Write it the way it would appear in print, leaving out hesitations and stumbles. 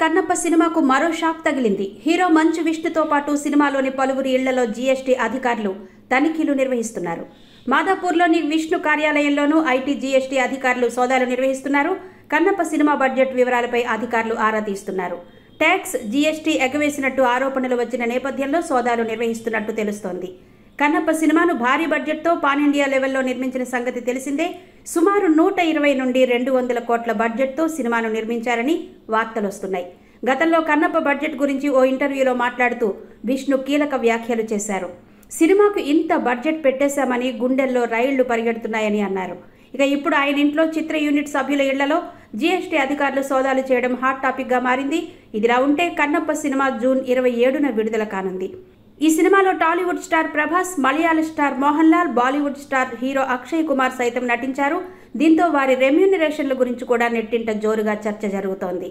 కన్నప్ప సినిమాకు మరో షాక్ తగిలింది. హీరో మంచు విష్ణుతో పాటు సినిమాలోని పలువురి ఇళ్లలో జీఎస్టీ అధికారులు తనిఖీలు నిర్వహిస్తున్నారు. మాదాపూర్లోని విష్ణు కార్యాలయంలోనూ ఐటీ జీఎస్టీ అధికారులు సోదాలు నిర్వహిస్తున్నారు. కన్నప్ప సినిమా బడ్జెట్ వివరాలపై అధికారులు ఆరా తీస్తున్నారు. ట్యాక్స్, జీఎస్టీ ఎగవేసినట్టు ఆరోపణలు వచ్చిన నేపథ్యంలో సోదాలు నిర్వహిస్తున్నట్టు తెలుస్తోంది. కన్నప్ప సినిమాను భారీ బడ్జెట్తో పాన్ ఇండియా లెవెల్లో నిర్మించిన సంగతి తెలిసిందే. సుమారు 120 నుండి 200 కోట్ల బడ్జెట్తో సినిమాను నిర్మించారని వార్తలొస్తున్నాయి. గతంలో కన్నప్ప బడ్జెట్ గురించి ఓ ఇంటర్వ్యూలో మాట్లాడుతూ విష్ణు కీలక వ్యాఖ్యలు చేశారు. సినిమాకు ఇంత బడ్జెట్ పెట్టేశామని గుండెల్లో రైళ్లు పరిగెడుతున్నాయని అన్నారు. ఇక ఇప్పుడు ఆయన ఇంట్లో చిత్ర యూనిట్ సభ్యుల ఇళ్లలో జీఎస్టీ అధికారులు సోదాలు చేయడం హాట్ టాపిక్గా మారింది. ఇదిలా ఉంటే కన్నప్ప సినిమా జూన్ 27న విడుదల కానుంది. ఈ సినిమాలో Tollywood star Prabhas, Malayala star Mohan Lal, Bollywood star hero Akshay Kumar సైతం నటించారు. దీంతో వారి రెమ్యూనరేషన్ల గురించి కూడా నెట్టింట జోరుగా చర్చ జరుగుతోంది.